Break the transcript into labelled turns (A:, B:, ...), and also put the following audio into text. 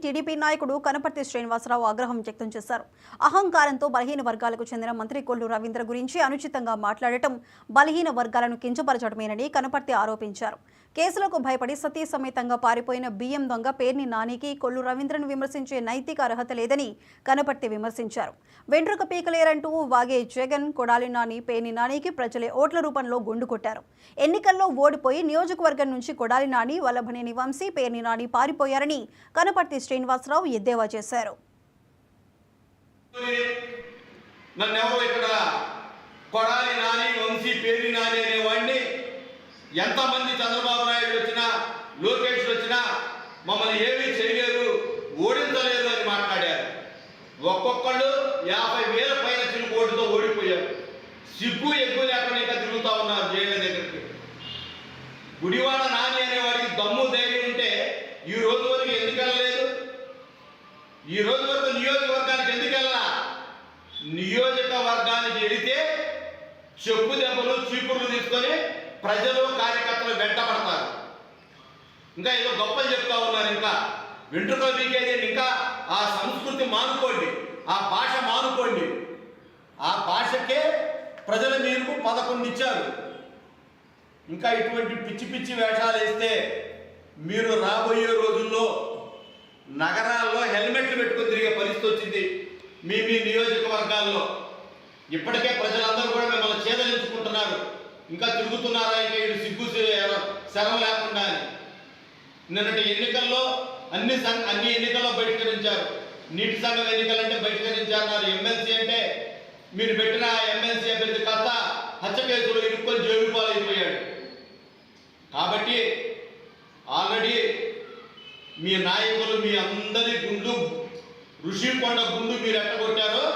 A: TDP నాయకుడు కనపర్తి శ్రీనివాసరావు ఆగ్రహం వ్యక్తం చేశారు. అహంకారంతో బలహీన వర్గాలకు చెందిన మంత్రి కొల్లు రవీంద్ర గురించి అనుచితంగా మాట్లాడటం బలహీన వర్గాలను కించపరచడమేనని కనపర్తి ఆరోపించారు. కేసులకు భయపడి సతీ సమేతంగా పారిపోయిన బియ్యం దొంగ పేర్ని నానికి కొల్లు రవీంద్రను విమర్శించే నైతిక అర్హత లేదని కనపర్తి విమర్శించారు. వెంట్రుక పీకలేరంటూ వాగే జగన్, కొడాలి నాని, పేర్ని నానికి ప్రజలే ఓట్ల రూపంలో గుండు కొట్టారు. ఎన్నికల్లో ఓడిపోయి నియోజకవర్గం నుంచి కొడాలి నాని, వల్లభనేని వంశీ, పేర్ని నాని పారిపోయారని కనపర్తి శ్రీనివాసరావు ఎద్దేవా చేశారు.
B: ఎంతమంది చంద్రబాబు నాయుడు వచ్చినా, లోకేష్ వచ్చినా మమ్మల్ని ఏమీ చేయలేరు, ఓడించలేదు అని మాట్లాడారు. ఒక్కొక్కళ్ళు 50,000 పైన చిలుపు ఓటుతో ఓడిపోయారు. సిగ్గు ఎగ్గు లేకుండా ఇంకా తిరుగుతా ఉన్నారు జైళ్ళ దగ్గరికి. గుడివాడ నాని అనేవాడికి దమ్ము ధైర్యం ఉంటే ఈ రోజు వరకు ఎందుకు వెళ్ళలేదు? ఈ రోజు వరకు నియోజకవర్గానికి ఎందుకు వెళ్ళా? నియోజకవర్గానికి వెళితే చెప్పు దెబ్బలు, చీపుర్లు తీసుకొని ప్రజలు, కార్యకర్తలు వెంటబడతారు. ఇంకా ఏదో గొప్పలు చెప్తా ఉన్నారు. ఇంకా వెంట్రుకలు మీకేది, ఇంకా ఆ సంస్కృతి మానుకోండి, ఆ భాష మానుకోండి. ఆ భాషకే ప్రజలు మీకు 11 ఇచ్చారు. ఇంకా ఇటువంటి పిచ్చి పిచ్చి వేషాలు వేస్తే మీరు రాబోయే రోజుల్లో నగరాల్లో హెల్మెట్లు పెట్టుకుని తిరిగే పరిస్థితి వచ్చింది మీ నియోజకవర్గాల్లో. ఇప్పటికే ప్రజలందరూ కూడా మిమ్మల్ని చేదరించుకుంటున్నారు. ఇంకా తిరుగుతున్నారా, ఇంకా వీడు సిగ్గు శరం లేకుండా అని. నిన్నటి ఎన్నికల్లో అన్ని ఎన్నికల్లో బహిష్కరించారు. నీటి సంఘం ఎన్నికలంటే బహిష్కరించారు. ఎమ్మెల్సీ అంటే మీరు పెట్టిన ఎమ్మెల్సీ అభ్యర్థి కాస్త హత్య కేసులో ఇరుక్కొని జైలు పాలైపోయాడు. కాబట్టి ఆల్రెడీ మీ నాయకులు మీ అందరి గుండు, ఋషికొండ గుండు మీరు ఎట్టగొట్టారో